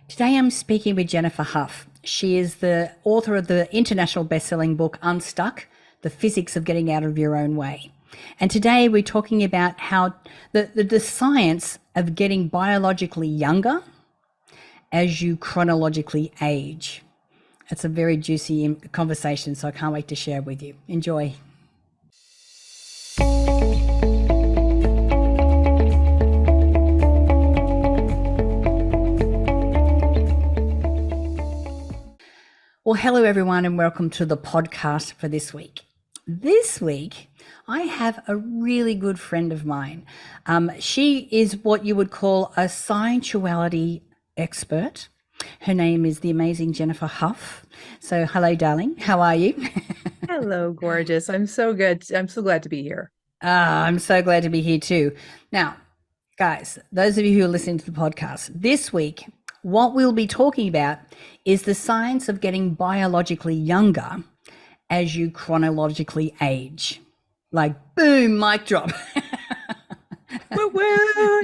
Today I'm speaking with Jennifer Hough. She is the author of the international best-selling book Unstuck: The Physics of Getting Out of Your Own Way. And today we're talking about how the science of getting biologically younger as you chronologically age. It's a very juicy conversation, so I can't wait to share with you. Enjoy. Well, hello everyone, and welcome to the podcast for this week. This week, I have a really good friend of mine. She is what you would call a sensuality expert. Her name is the amazing Jennifer Hough. So, hello, darling. How are you? Hello, gorgeous. I'm so good. I'm so glad to be here. I'm so glad to be here too. Now, guys, those of you who are listening to the podcast, this week, what we'll be talking about is the science of getting biologically younger as you chronologically age. Like, boom, mic drop. Woo woo.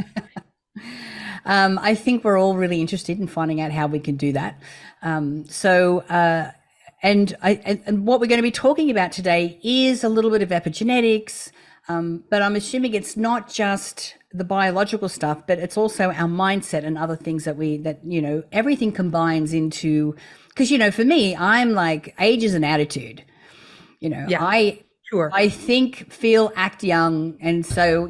I think we're all really interested in finding out how we can do that. And what we're going to be talking about today is a little bit of epigenetics, but I'm assuming it's not just the biological stuff, but it's also our mindset and other things that everything combines into, because, for me, I'm like, age is an attitude. Yeah, sure. I think, feel, act young. And so,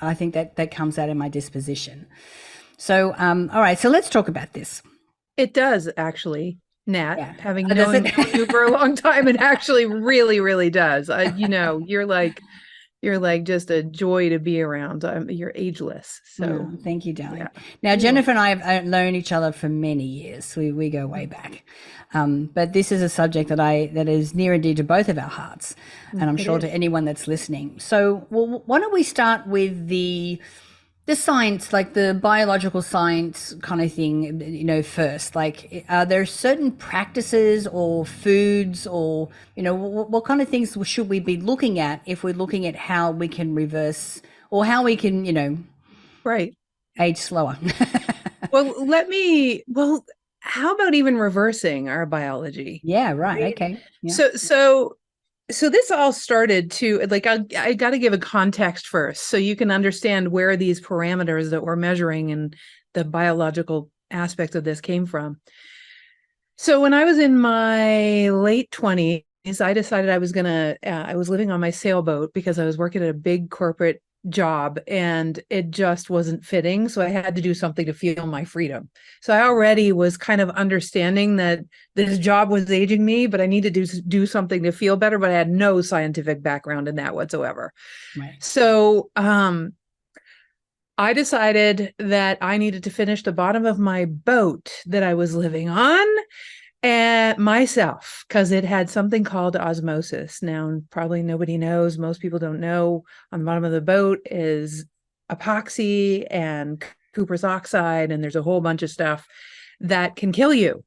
I think that comes out in my disposition. So, all right, so let's talk about this. It does actually, Nat, Yeah. having Does known it? you for a long time, it actually really, really does. You're like just a joy to be around. You're ageless. So Oh, thank you, darling. yeah, Now, you're welcome. Jennifer and I have known each other for many years. We go way back. But this is a subject that is near and dear to both of our hearts, and I'm It sure to is. anyone that's listening. So, well, why don't we start with the science, like the biological science kind of thing, first? Like, are there certain practices or foods or, what kind of things should we be looking at if we're looking at how we can reverse or how we can, Right. age slower? Well, how about even reversing our biology? Yeah, right. Right. Okay. Yeah. So this all started to like I got to give a context first so you can understand where these parameters that we're measuring and the biological aspects of this came from. So when I was in my late 20s, I decided I was living on my sailboat because I was working at a big corporate job and it just wasn't fitting. So I had to do something to feel my freedom. So I already was kind of understanding that this job was aging me, but I needed to do something to feel better, but I had no scientific background in that whatsoever. Right. So I decided that I needed to finish the bottom of my boat that I was living on and myself, because it had something called osmosis. Now, probably nobody knows, most people don't know, on the bottom of the boat is epoxy and Cooper's oxide, and there's a whole bunch of stuff that can kill you.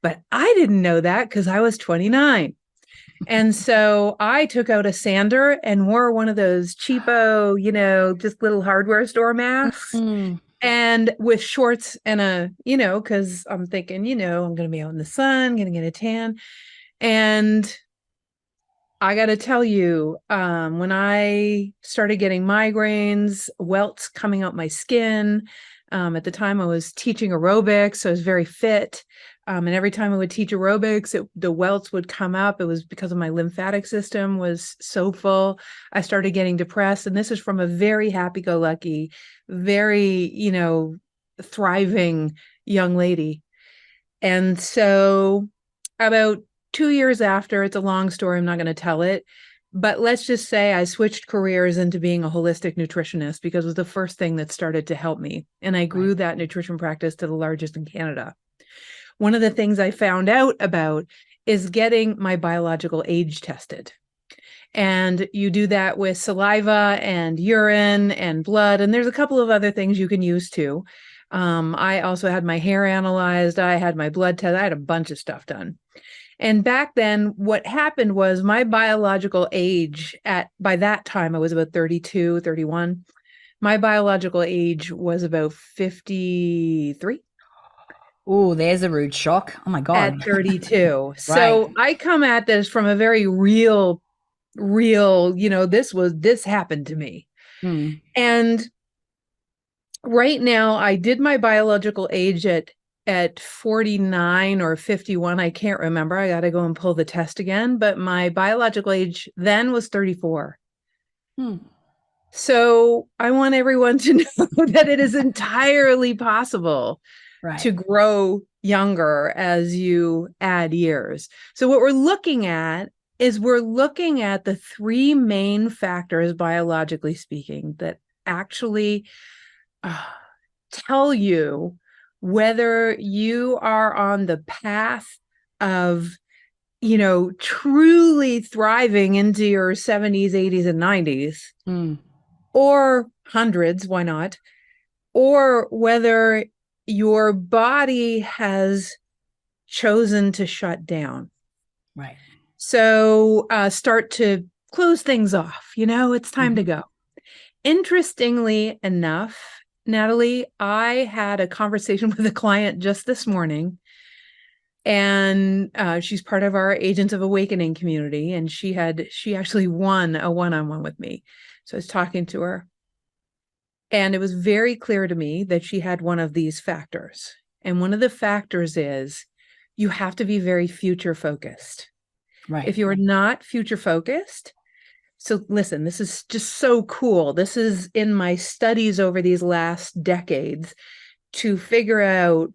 But I didn't know that because I was 29. And so I took out a sander and wore one of those cheapo, just little hardware store masks Mm, and with shorts and because I'm thinking, I'm going to be out in the sun, going to get a tan. And I got to tell you, when I started getting migraines, welts coming out my skin, at the time I was teaching aerobics, so I was very fit. And every time I would teach aerobics, the welts would come up. It was because of my lymphatic system was so full. I started getting depressed. And this is from a very happy-go-lucky, very, thriving young lady. And so about 2 years after, it's a long story, I'm not going to tell it, but let's just say I switched careers into being a holistic nutritionist because it was the first thing that started to help me. And I right. grew that nutrition practice to the largest in Canada. One of the things I found out about is getting my biological age tested. And you do that with saliva and urine and blood. And there's a couple of other things you can use too. I also had my hair analyzed. I had my blood test. I had a bunch of stuff done. And back then, what happened was my biological age by that time, I was about 32, 31. My biological age was about 53. Oh, there's a rude shock. Oh my at God. 32. Right. So I come at this from a very real, this happened to me. Mm, And right now I did my biological age at 49 or 51. I can't remember. I got to go and pull the test again, but my biological age then was 34. mm, So I want everyone to know that it is entirely possible right. to grow younger as you add years. So what we're looking at is we're looking at the three main factors, biologically speaking, that actually uh, tell you whether you are on the path of, truly thriving into your 70s, 80s, and 90s, Mm, or hundreds, why not? Or whether your body has chosen to shut down. right. So start to close things off. It's time to Mhm. go. Interestingly enough, Natalie, I had a conversation with a client just this morning, and she's part of our Agents of Awakening community, and she actually won a one-on-one with me. So I was talking to her, and it was very clear to me that she had one of these factors. And one of the factors is you have to be very future focused. Right. If you are not future focused, so listen, this is just so cool. This is in my studies over these last decades to figure out,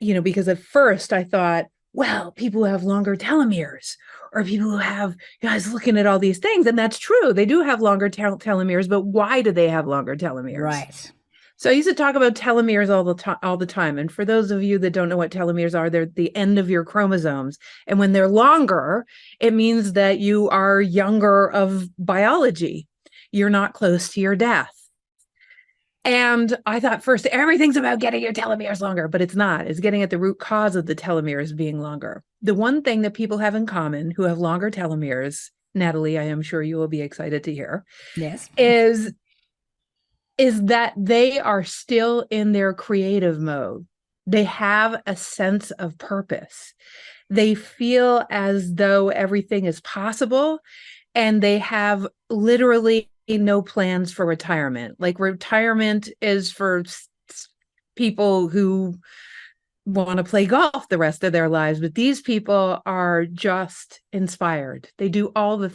because at first I thought, well, people who have longer telomeres or people who have, guys looking at all these things. And that's true. They do have longer telomeres, but why do they have longer telomeres? Right. So I used to talk about telomeres all the time. And for those of you that don't know what telomeres are, they're the end of your chromosomes. And when they're longer, it means that you are younger of biology. You're not close to your death. And I thought first, everything's about getting your telomeres longer, but it's not. It's getting at the root cause of the telomeres being longer. The one thing that people have in common who have longer telomeres, Natalie, I am sure you will be excited to hear, Yes. is that they are still in their creative mode. They have a sense of purpose. They feel as though everything is possible, and they have literally no plans for retirement. Like retirement is for people who want to play golf the rest of their lives, but these people are just inspired. They do all the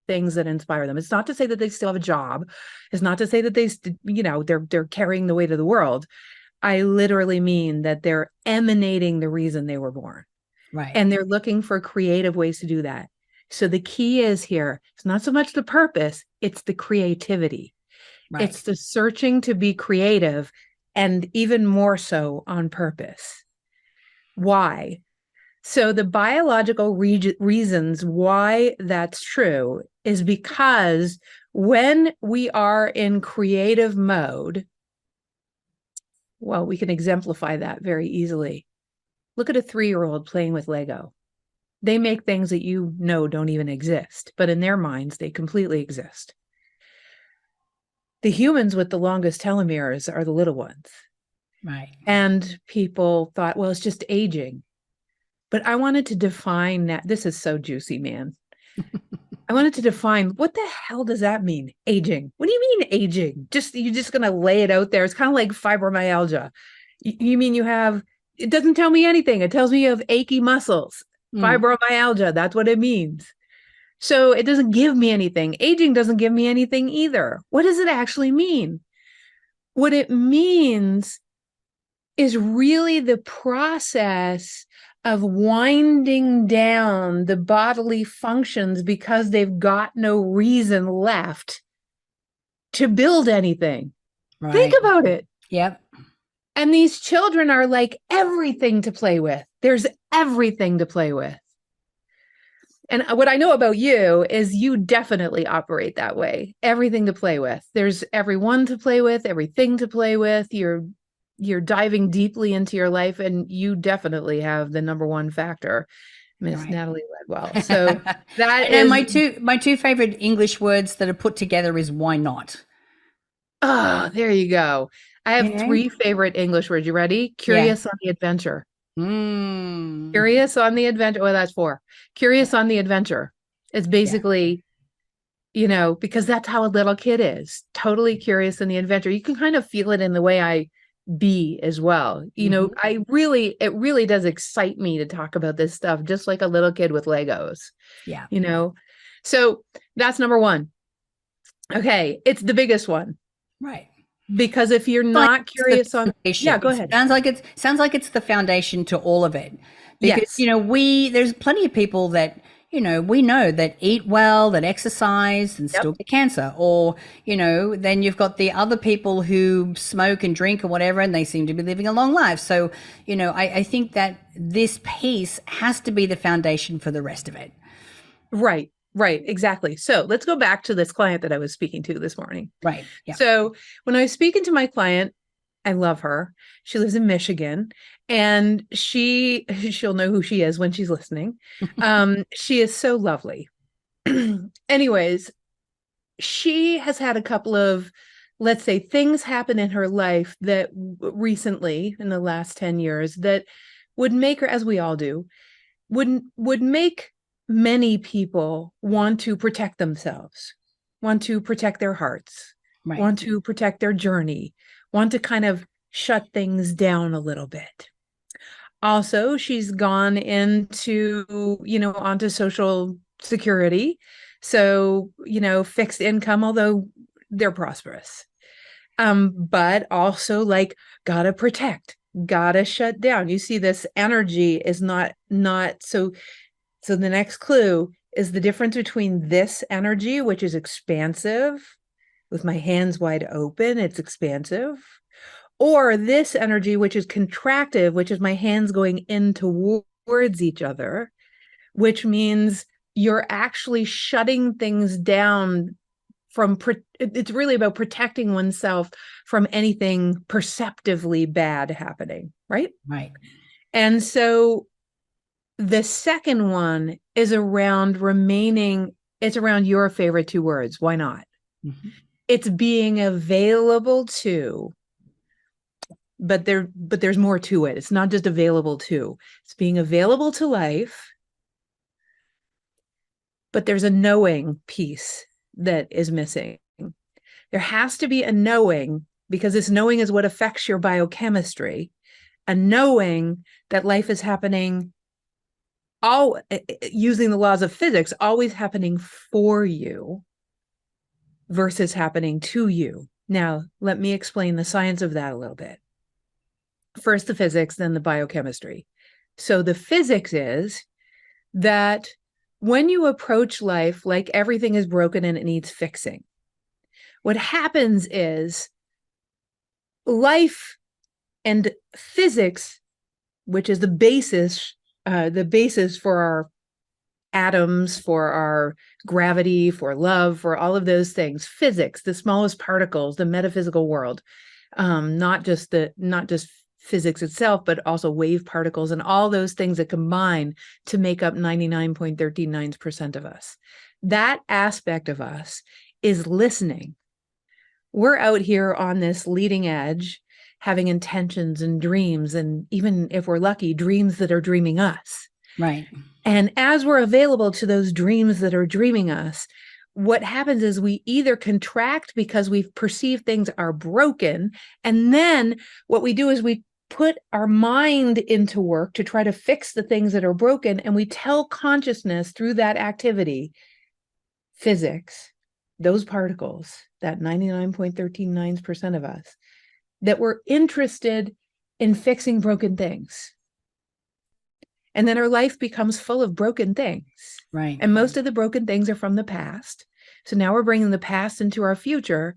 things that inspire them. It's not to say that they still have a job. It's not to say that they're carrying the weight of the world. I literally mean that they're emanating the reason they were born. Right. And they're looking for creative ways to do that. So the key is here, it's not so much the purpose, it's the creativity. Right. It's the searching to be creative, and even more so on purpose. Why? So the biological reasons why that's true is because when we are in creative mode, well, we can exemplify that very easily. Look at a 3-year-old playing with Lego. They make things that don't even exist, but in their minds, they completely exist. The humans with the longest telomeres are the little ones. Right. And people thought, well, it's just aging. But I wanted to define that. This is so juicy, man. I wanted to define, what the hell does that mean? Aging. What do you mean aging? You're just going to lay it out there. It's kind of like fibromyalgia. You mean it doesn't tell me anything. It tells me you have achy muscles. Mm, Fibromyalgia, that's what it means. So it doesn't give me anything. Aging doesn't give me anything either. What does it actually mean? What it means is really the process of winding down the bodily functions because they've got no reason left to build anything. Think right. about it. Yep. And these children are like everything to play with. There's everything to play with. And what I know about you is you definitely operate that way. Everything to play with. There's everyone to play with, everything to play with. You're diving deeply into your life, and you definitely have the number one factor, Miss Right. Natalie Ledwell. So that I know is, my two favorite English words that are put together is why not? there you go. I have Yeah. 3 favorite English words. You ready? Yeah. Curious on the adventure. Mm. Curious on the adventure. Well, that's 4. Curious on the adventure. It's Yeah. basically, because that's how a little kid is, totally curious in the adventure. You can kind of feel it in the way I be as well. Hmm. It really does excite me to talk about this stuff, just like a little kid with Legos, Yeah. you know? So that's number 1. Okay. It's the biggest one Right. because if you're Like not it's the curious on, yeah, foundation. go It ahead. sounds like it's the foundation to all of it. Because, Yes. there's plenty of people that, we know that eat well, that exercise and Yep. still get cancer. Or, then you've got the other people who smoke and drink or whatever, and they seem to be living a long life. So, I think that this piece has to be the foundation for the rest of it. Right. Right. Exactly. So let's go back to this client that I was speaking to this morning. Right. Yeah. So when I was speaking to my client, I love her. She lives in Michigan, and she'll know who she is when she's listening. She is so lovely. Anyways, she has had a couple of, let's say, things happen in her life that recently, in the last 10 years, that would make her, as we all do, would make many people want to protect themselves, want to protect their hearts, Right. want to protect their journey, want to kind of shut things down a little bit. Also, she's gone into, onto social security. So, fixed income, although they're prosperous. But also like gotta protect, gotta shut down. You see, this energy is not so the next clue is the difference between this energy, which is expansive, with my hands wide open, it's expansive, or this energy, which is contractive, which is my hands going in towards each other, which means you're actually shutting things down from, it's really about protecting oneself from anything perceptively bad happening, right? Right. And so the second one is around it's around your favorite 2 words. Why not? Hmm. It's being available to, but there's more to it. It's not just available to. It's being available to life, but there's a knowing piece that is missing. There has to be a knowing, because this knowing is what affects your biochemistry. A knowing that life is happening, all using the laws of physics, always happening for you versus happening to you. Now, let me explain the science of that a little bit. First the physics, then the biochemistry. So the physics is that when you approach life like everything is broken and it needs fixing, what happens is life and physics, which is the basis for our atoms, for our gravity, for love, for all of those things, physics, the smallest particles, the metaphysical world, not just physics itself, but also wave particles and all those things that combine to make up 99.139% of us. That aspect of us is listening. We're out here on this leading edge, having intentions and dreams, and even if we're lucky, dreams that are dreaming us. Right. And as we're available to those dreams that are dreaming us, what happens is we either contract because we've perceived things are broken. And then what we do is we put our mind into work to try to fix the things that are broken. And we tell consciousness through that activity, physics, those particles, that 99.139% of us, that we're interested in fixing broken things. And then our life becomes full of broken things. Right. And most of the broken things are from the past. So now we're bringing the past into our future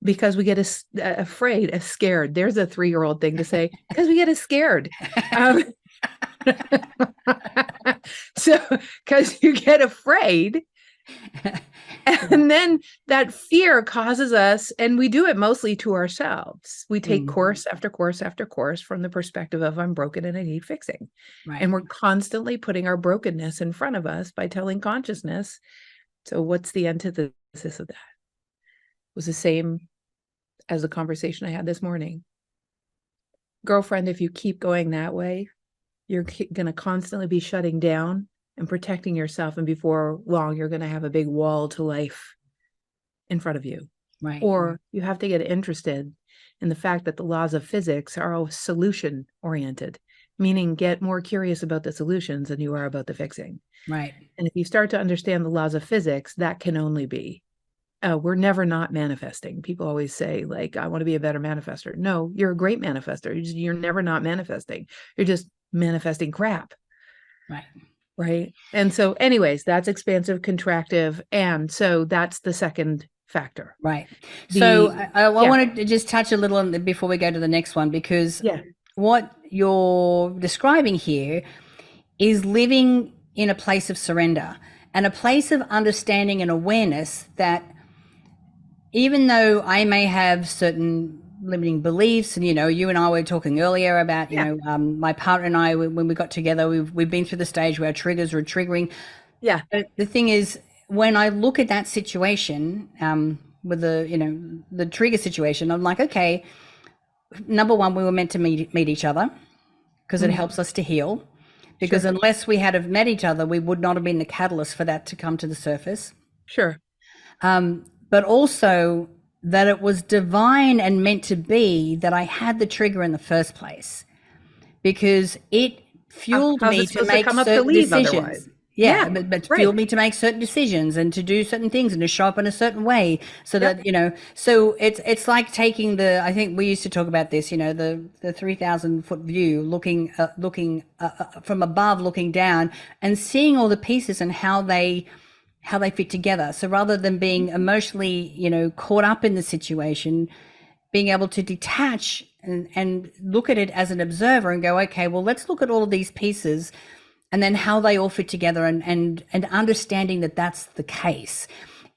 because we get afraid, scared. There's a 3-year-old thing to say, because we get scared. So, because you get afraid. And then that fear causes us, and we do it mostly to ourselves. We take course after course after course from the perspective of I'm broken and I need fixing. Right. And we're constantly putting our brokenness in front of us by telling consciousness. So what's the antithesis of that? It was the as the conversation I had this morning. Girlfriend, if you keep going that way, you're going to constantly be shutting down and protecting yourself. And before long, you're going to have a big wall to life in front of you. Right. Or you have to get interested in the fact that the laws of physics are all solution oriented, meaning get more curious about the solutions than you are about the fixing. Right. And if you start to understand the laws of physics, that can only be, we're never not manifesting. People always say, like, I want to be a better manifester. No, you're a great manifester. You're never not manifesting. You're just manifesting crap. Right. Right. And so anyways, that's expansive, contractive. And so that's the second factor. Right. So I yeah. wanted to just touch a little on before we go to the next one, because Yeah. what you're describing here is living in a place of surrender and a place of understanding and awareness that even though I may have certain limiting beliefs, and you and I were talking earlier about my partner and I, when we got together, we've been through the stage where our triggers are triggering. Yeah. But the thing is, when I look at that situation, with the trigger situation, I'm like, okay, number one, we were meant to meet each other because it helps us to heal. Because unless we had have met each other, we would not have been the catalyst for that to come to the surface. Sure. But also that it was divine and meant to be that I had the trigger in the first place, because it fueled me to make certain decisions. Yeah, but fueled me to make certain decisions and to do certain things and to show up in a certain way, so that so it's like taking I think we used to talk about this, the 3,000-foot view, looking from above, looking down and seeing all the pieces and how they fit together. So rather than being emotionally caught up in the situation, being able to detach and look at it as an observer and go, okay, well, let's look at all of these pieces and then how they all fit together, and understanding that that's the case,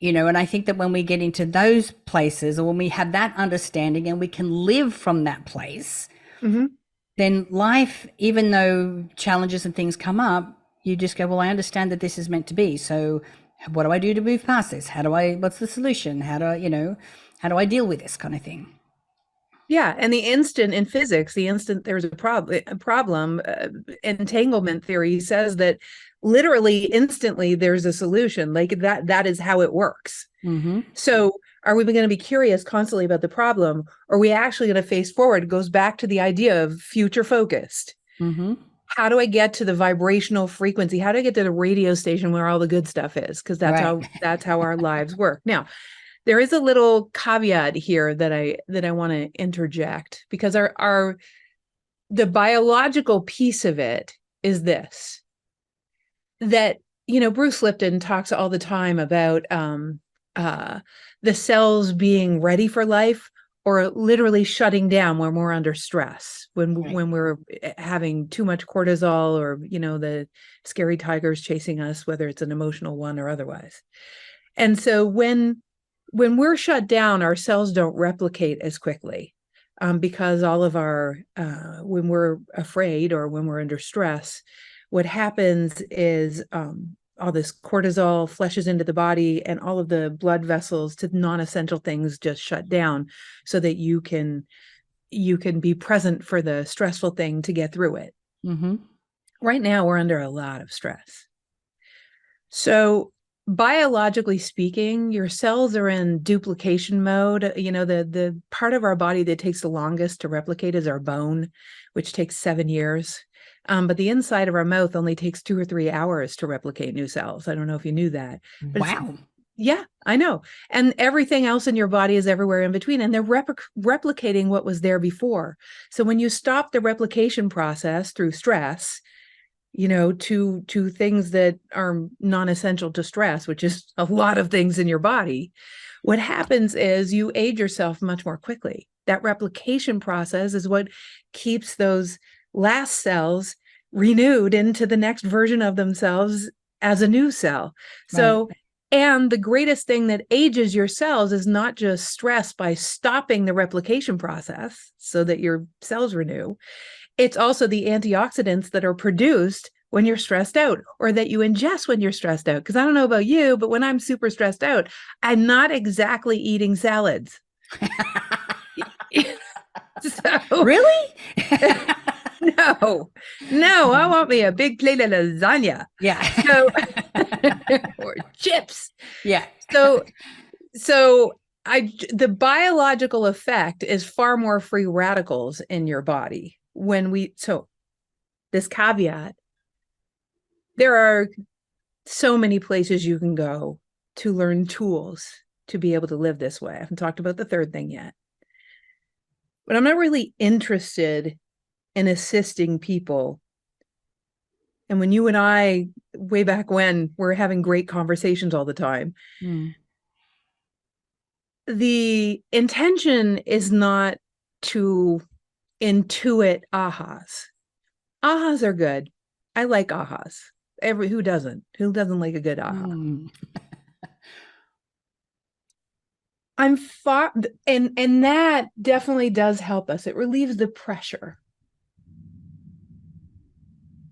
and I think that when we get into those places, or when we have that understanding and we can live from that place, then life, even though challenges and things come up, you just go, well, I understand that this is meant to be. So what do I do to move past this? What's the solution? How do I deal with this kind of thing? Yeah. And the instant in physics, there's a problem, entanglement theory says that literally instantly there's a solution. Like that is how it works. So are we going to be curious constantly about the problem? Or are we actually going to face forward? It goes back to the idea of future focused. How do I get to the vibrational frequency? How do I get to the radio station where all the good stuff is? Because that's how our lives work. Now, there is a little caveat here that I want to interject, because the biological piece of it is this, that, Bruce Lipton talks all the time about the cells being ready for life, or literally shutting down when we're under stress, when we're having too much cortisol, or, the scary tigers chasing us, whether it's an emotional one or otherwise. And so when we're shut down, our cells don't replicate as quickly, because all of when we're afraid or when we're under stress, what happens is all this cortisol flushes into the body, and all of the blood vessels to non-essential things just shut down, so that you can be present for the stressful thing to get through it. Right now, we're under a lot of stress. So biologically speaking, your cells are in duplication mode. The part of our body that takes the longest to replicate is our bone, which takes 7 years. But the inside of our mouth only takes 2 or 3 hours to replicate new cells. I don't know if you knew that. But wow. Yeah, I know. And everything else in your body is everywhere in between, and they're replicating what was there before. So when you stop the replication process through stress, to things that are non-essential to stress, which is a lot of things in your body, what happens is you age yourself much more quickly. That replication process is what keeps those last cells renewed into the next version of themselves as a new cell. So, and the greatest thing that ages your cells is not just stress by stopping the replication process so that your cells renew. It's also the antioxidants that are produced when you're stressed out, or that you ingest when you're stressed out. Because I don't know about you, but when I'm super stressed out, I'm not exactly eating salads. So Really? no, no, I want me a big plate of lasagna. Yeah. So or chips. Yeah. So the biological effect is far more free radicals in your body so this caveat, there are so many places you can go to learn tools to be able to live this way. I haven't talked about the third thing yet, but I'm not really interested in assisting people. And when you and I, way back when, were having great conversations all the time, Mm. the intention is not to intuit ahas. Ahas are good. I like ahas. Who doesn't? Who doesn't like a good aha? Mm. I'm far, and that definitely does help us. It relieves the pressure.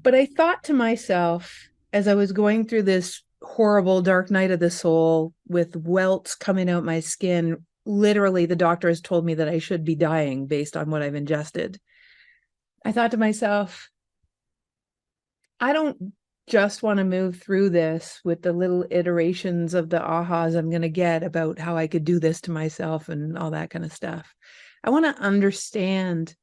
But I thought to myself as I was going through this horrible dark night of the soul with welts coming out my skin, literally the doctor has told me that I should be dying based on what I've ingested. I thought to myself, I don't just want to move through this with the little iterations of the ahas I'm going to get about how I could do this to myself and all that kind of stuff. I want to understand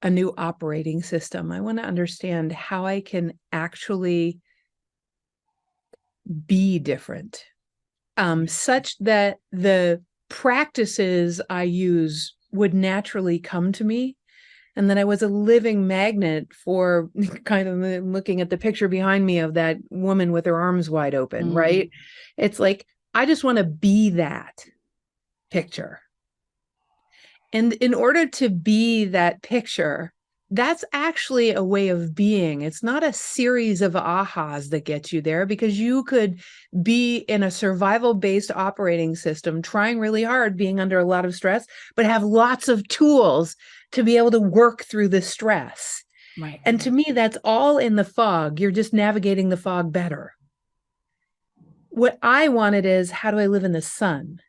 a new operating system. I want to understand how I can actually be different, such that the practices I use would naturally come to me. And then I was a living magnet for kind of looking at the picture behind me of that woman with her arms wide open, Mm. right? It's like, I just want to be that picture. And in order to be that picture, that's actually a way of being. It's not a series of ahas that gets you there, because you could be in a survival-based operating system, trying really hard, being under a lot of stress, but have lots of tools to be able to work through the stress. Right. And to me, that's all in the fog. You're just navigating the fog better. What I wanted is, how do I live in the sun?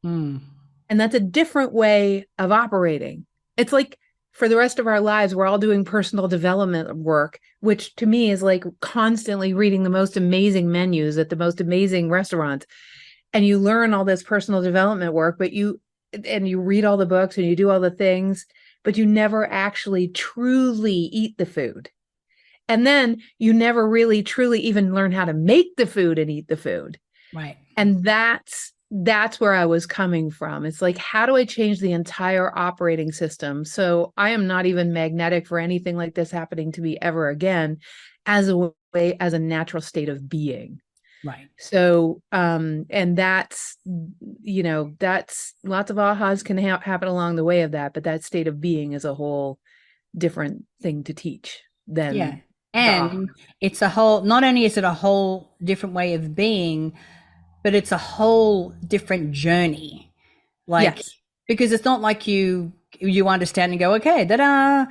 Mm. And that's a different way of operating. It's like, for the rest of our lives, we're all doing personal development work, which to me is like constantly reading the most amazing menus at the most amazing restaurants. And you learn all this personal development work, but you read all the books and you do all the things, but you never actually truly eat the food. And then you never really truly even learn how to make the food and eat the food. Right. And that's where I was coming from. It's like, how do I change the entire operating system so I am not even magnetic for anything like this happening to me ever again, as a natural state of being. Right. So, and that's lots of ahas can happen along the way of that, but that state of being is a whole different thing to teach than Yeah. the aha. And it's a whole, not only is it a whole different way of being, but it's a whole different journey. Like, Yes. because it's not like you understand and go, okay, da-da,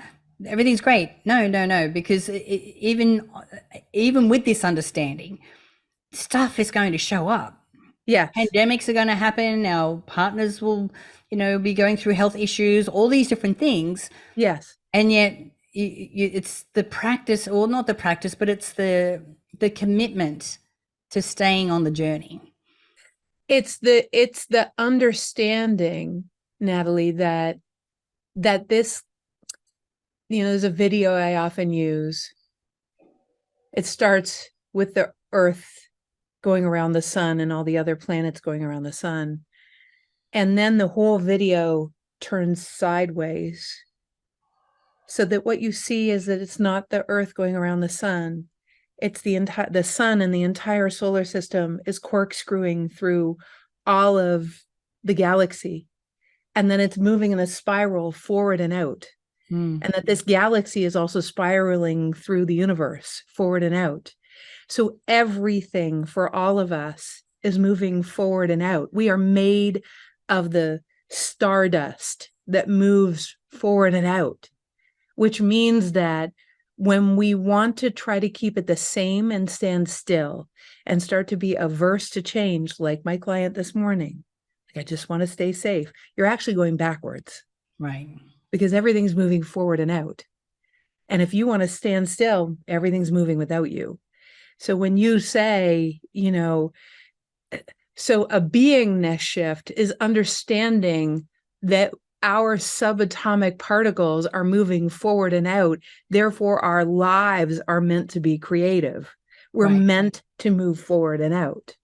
everything's great. No, no, no. Because even with this understanding, stuff is going to show up. Yes. Pandemics are going to happen. Our partners will, be going through health issues, all these different things. Yes. And yet it's the practice, or not the practice, but it's the commitment to staying on the journey. It's the understanding, Natalie, that this, there's a video I often use. It starts with the Earth going around the sun and all the other planets going around the sun. And then the whole video turns sideways, so that what you see is that it's not the Earth going around the sun. It's the sun, and the entire solar system is corkscrewing through all of the galaxy. And then it's moving in a spiral forward and out. And that this galaxy is also spiraling through the universe forward and out. So everything for all of us is moving forward and out. We are made of the stardust that moves forward and out, which means that when we want to try to keep it the same and stand still and start to be averse to change, like my client this morning, like, I just want to stay safe, you're actually going backwards. Right. because everything's moving forward and out. And if you want to stand still, everything's moving without you. So when you say, so a beingness shift is understanding that our subatomic particles are moving forward and out. Therefore, our lives are meant to be creative. We're Right. meant to move forward and out.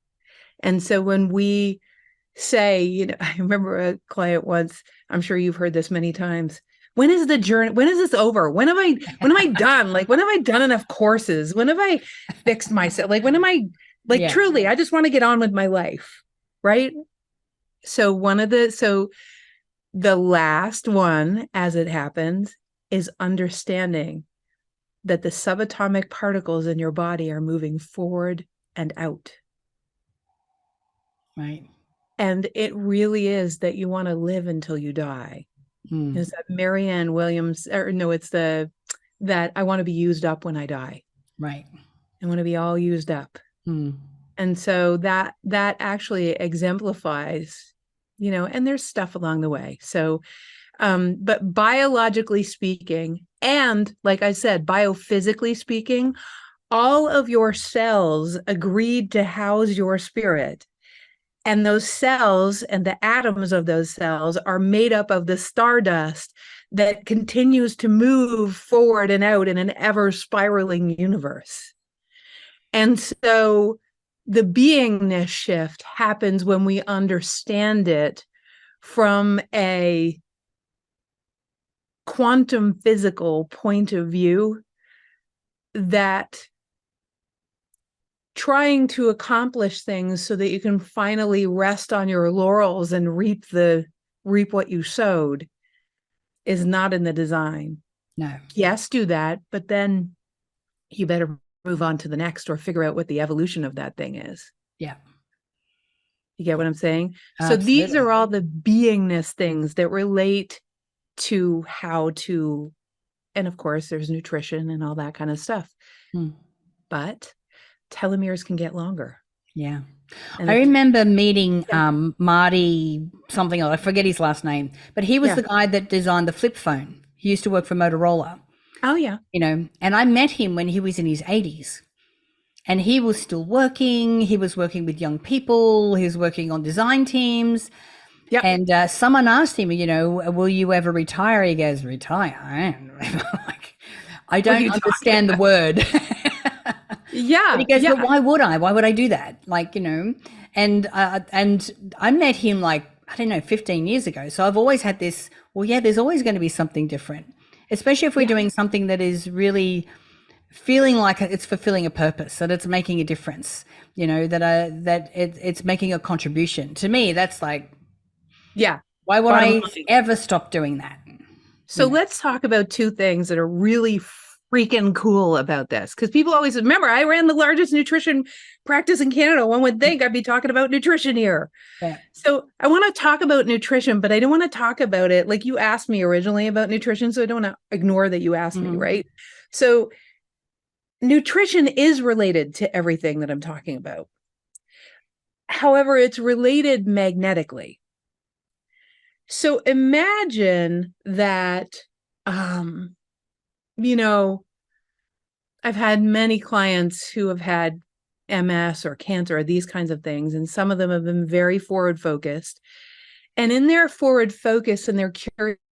And so when we say, I remember a client once, I'm sure you've heard this many times. When is the journey? When is this over? When am I done? Like, when have I done enough courses? When have I fixed myself? Like, when am I truly, I just want to get on with my life. Right. So the last one, as it happens, is understanding that the subatomic particles in your body are moving forward and out. Right. And it really is that you want to live until you die. Is that Marianne Williams, or no, it's that I want to be used up when I die. Right. I want to be all used up. And so that actually exemplifies, and there's stuff along the way. So, but biologically speaking, and like I said, biophysically speaking, all of your cells agreed to house your spirit. And those cells and the atoms of those cells are made up of the stardust that continues to move forward and out in an ever spiraling universe. And so the beingness shift happens when we understand it from a quantum physical point of view, that trying to accomplish things so that you can finally rest on your laurels and reap what you sowed is not in the design. No. Yes, do that, but then you better move on to the next or figure out what the evolution of that thing is. Yeah. You get what I'm saying? Absolutely. So these are all the beingness things that relate to how to, and of course there's nutrition and all that kind of stuff. But telomeres can get longer. Yeah. And I remember meeting Marty something, I forget his last name, but he was the guy that designed the flip phone. He used to work for Motorola. Oh, yeah. And I met him when he was in his 80s. And he was still working. He was working with young people. He was working on design teams. Yeah. And someone asked him, will you ever retire? He goes, retire? I don't understand the word. Yeah. But he goes, but why would I? Why would I do that? And I met him 15 years ago. So I've always had this, there's always going to be something different, especially if we're doing something that is really feeling like it's fulfilling a purpose, that it's making a difference, that it's making a contribution. To me, that's why would I ever stop doing that? So let's talk about two things that are really freaking cool about this, because people always remember I ran the largest nutrition practice in Canada. One would think I'd be talking about nutrition here. Yeah. So I want to talk about nutrition, but I don't want to talk about it like you asked me originally about nutrition. So I don't want to ignore that you asked me, right? So nutrition is related to everything that I'm talking about. However, it's related magnetically. So imagine that, I've had many clients who have had MS or cancer or these kinds of things, and some of them have been very forward focused. And in their forward focus and their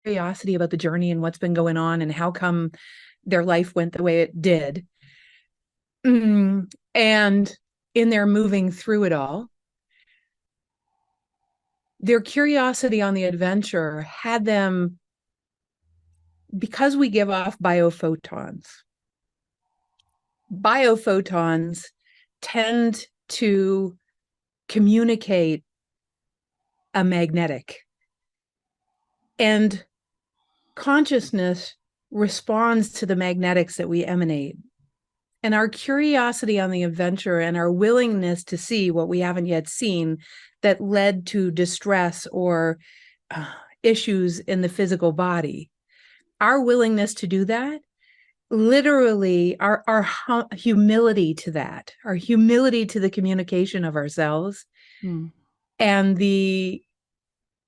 curiosity about the journey and what's been going on and how come their life went the way it did, and in their moving through it all, their curiosity on the adventure had them, because we give off biophotons tend to communicate a magnetic, and consciousness responds to the magnetics that we emanate. And our curiosity on the adventure and our willingness to see what we haven't yet seen that led to distress or issues in the physical body, our willingness to do that, literally our humility to that, our humility to the communication of ourselves, and the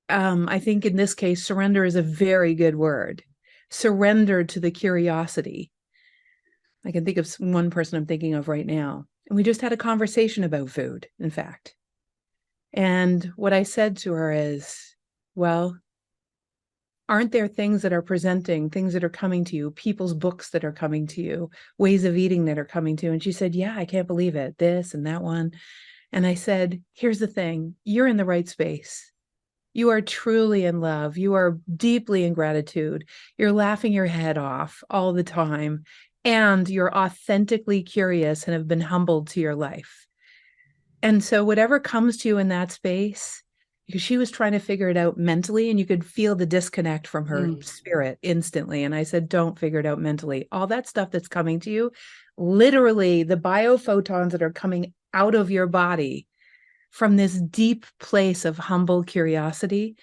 I think in this case, surrender is a very good word. Surrender to the curiosity. I can think of one person I'm thinking of right now. And we just had a conversation about food, in fact. And what I said to her is, well, aren't there things that are presenting, things that are coming to you, people's books that are coming to you, ways of eating that are coming to you? And she said, yeah, I can't believe it. This and that one. And I said, here's the thing. You're in the right space. You are truly in love. You are deeply in gratitude. You're laughing your head off all the time. And you're authentically curious and have been humbled to your life. And so whatever comes to you in that space, because she was trying to figure it out mentally, and you could feel the disconnect from her spirit instantly. And I said, don't figure it out mentally. All that stuff that's coming to you, literally the biophotons that are coming out of your body from this deep place of humble curiosity,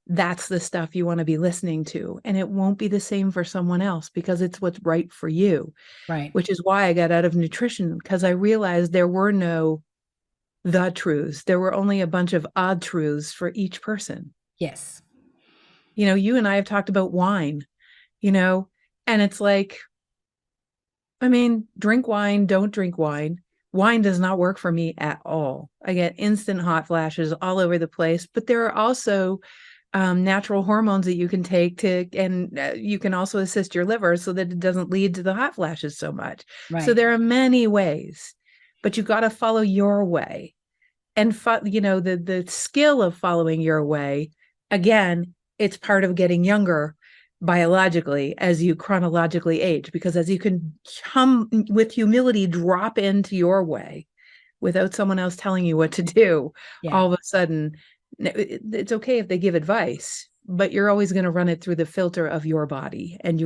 that's the stuff you want to be listening to. And it won't be the same for someone else because it's what's right for you. Right. Which is why I got out of nutrition, because I realized there were no the truths. There were only a bunch of odd truths for each person. Yes. You know, you and I have talked about wine, and it's like, I mean, drink wine, don't drink wine. Wine does not work for me at all. I get instant hot flashes all over the place, but there are also natural hormones that you can take and you can also assist your liver so that it doesn't lead to the hot flashes so much. Right. So there are many ways, but you got to follow your way. And the skill of following your way, again, it's part of getting younger biologically as you chronologically age, because as you can with humility drop into your way without someone else telling you what to do, all of a sudden it's okay if they give advice, but you're always going to run it through the filter of your body and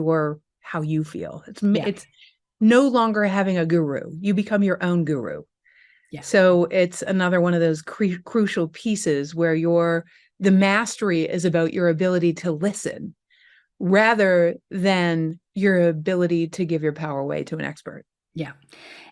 how you feel. It's no longer having a guru. You become your own guru. Yeah. So it's another one of those crucial pieces where the mastery is about your ability to listen rather than your ability to give your power away to an expert. Yeah.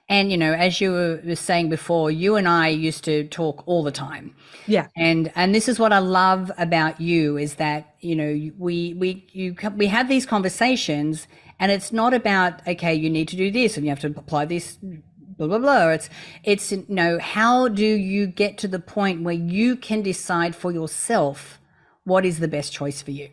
And, as you were saying before, you and I used to talk all the time. Yeah. And this is what I love about you is that, we have these conversations, and it's not about, okay, you need to do this and you have to apply this, blah, blah, blah. It's how do you get to the point where you can decide for yourself what is the best choice for you?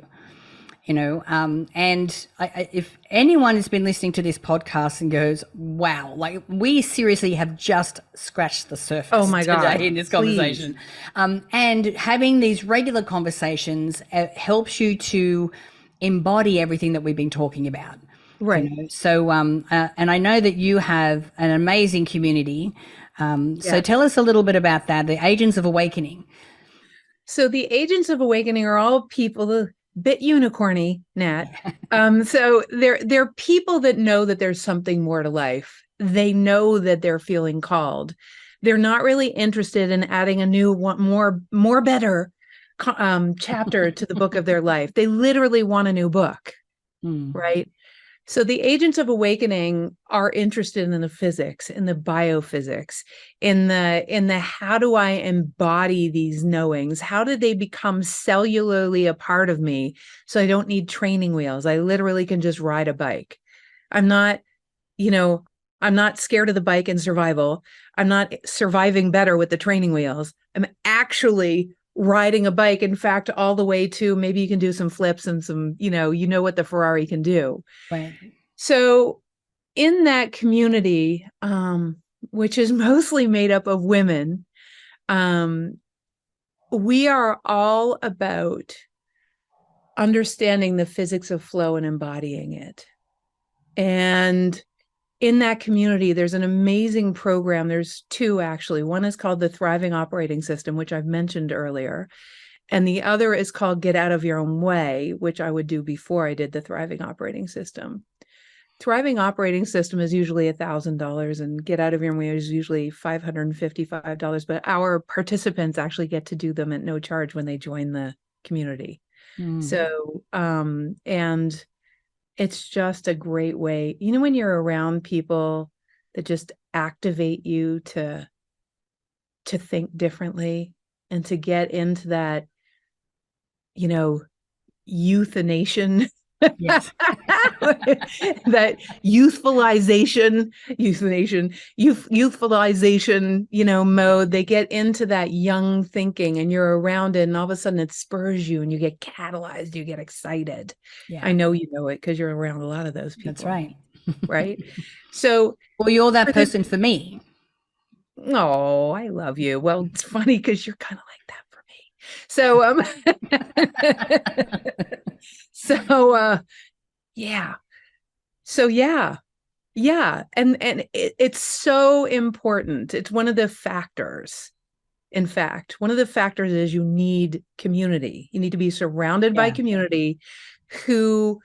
And if anyone has been listening to this podcast and goes, wow, like we seriously have just scratched the surface today in this conversation. And having these regular conversations helps you to embody everything that we've been talking about. Right. So, and I know that you have an amazing community. So tell us a little bit about that, the Agents of Awakening. So the Agents of Awakening are all people, bit unicorny, Nat. So they're people that know that there's something more to life. They know that they're feeling called. They're not really interested in adding a new one, more better chapter to the book of their life. They literally want a new book, right? So the Agents of Awakening are interested in the physics, in the biophysics, in the how do I embody these knowings? How do they become cellularly a part of me so I don't need training wheels? I literally can just ride a bike. I'm not scared of the bike in survival. I'm not surviving better with the training wheels. I'm actually riding a bike, in fact, all the way to maybe you can do some flips and some, what the Ferrari can do. Right. So in that community, which is mostly made up of women, we are all about understanding the physics of flow and embodying it. And in that community, there's an amazing program. There's two, actually. One is called the Thriving Operating System, which I've mentioned earlier. And the other is called Get Out of Your Own Way, which I would do before I did the Thriving Operating System. Thriving Operating System is usually $1,000 and Get Out of Your Own Way is usually $555. But our participants actually get to do them at no charge when they join the community. So, and it's just a great way, when you're around people that just activate you to think differently and to get into that you know, euthanation, Yes. that youthfulization, mode. They get into that young thinking and you're around it and all of a sudden it spurs you and you get catalyzed, you get excited. Yeah, I know you know it because you're around a lot of those that's people, right. right? So Well, you're that for the, person for me. oh, I love you. Well, it's funny because you're kind of like that for me. So, so, yeah. So, yeah. Yeah. And it's so important. It's one of the factors. In fact, one of the factors is you need community. You need to be surrounded by Yeah. community who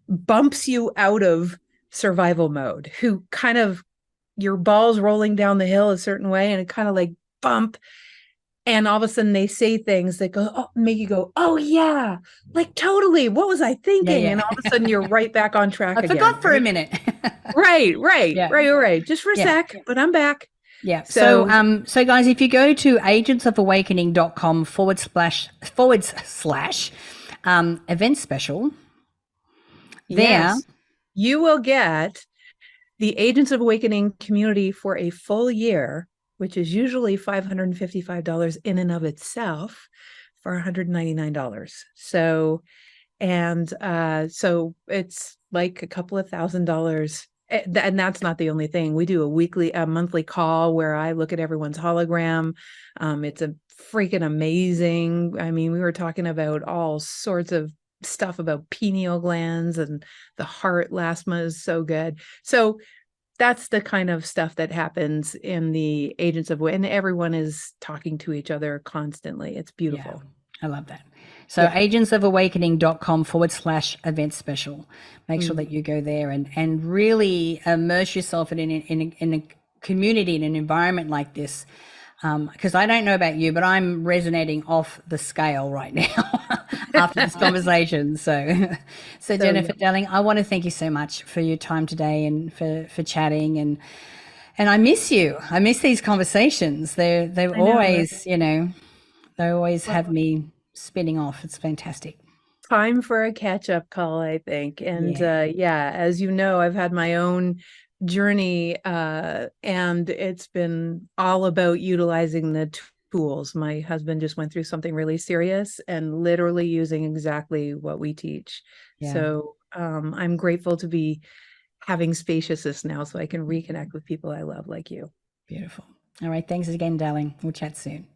bumps you out of survival mode, who kind of your balls rolling down the hill a certain way and it kind of like bump. And all of a sudden they say things that go, oh, make you go, oh yeah, like totally. What was I Yeah, thinking? And yeah. all of a sudden you're right back on track I again, forgot for a right? minute. Yeah. Right. Just for a Yeah. sec, but I'm back. Yeah. So, So so guys, if you go to agentsofawakening.com // event special, there, yes, you will get the Agents of Awakening community for a full year, which is usually $555 in and of itself, for $199. So, and so it's like a couple of $1,000. And that's not the only thing. We do a monthly call where I look at everyone's hologram. It's a freaking amazing. I mean, we were talking about all sorts of stuff about pineal glands and the heart last month is so good. So that's the kind of stuff that happens in the Agents of, and everyone is talking to each other constantly. It's yeah, beautiful. I love that. So Yeah. agentsofawakening.com // event special. Make sure that Mm. you go there and really immerse yourself in a community, in an environment like this. Because I don't know about you, but I'm resonating off the scale right now after this conversation. So, so So yeah, Jennifer, darling, I want to thank you so much for your time today and for chatting and I miss you. I miss these conversations. They're I know, right? always, they always have Well, me spinning off. It's fantastic. time for a catch-up call, I think. And Yeah, yeah, as you know, I've had my own journey, and it's been all about utilizing the tools. My husband just went through something really serious and literally using exactly what we teach. yeah, So I'm grateful to be having spaciousness now so I can reconnect with people I love like you. beautiful. All right, thanks again, darling. We'll chat soon.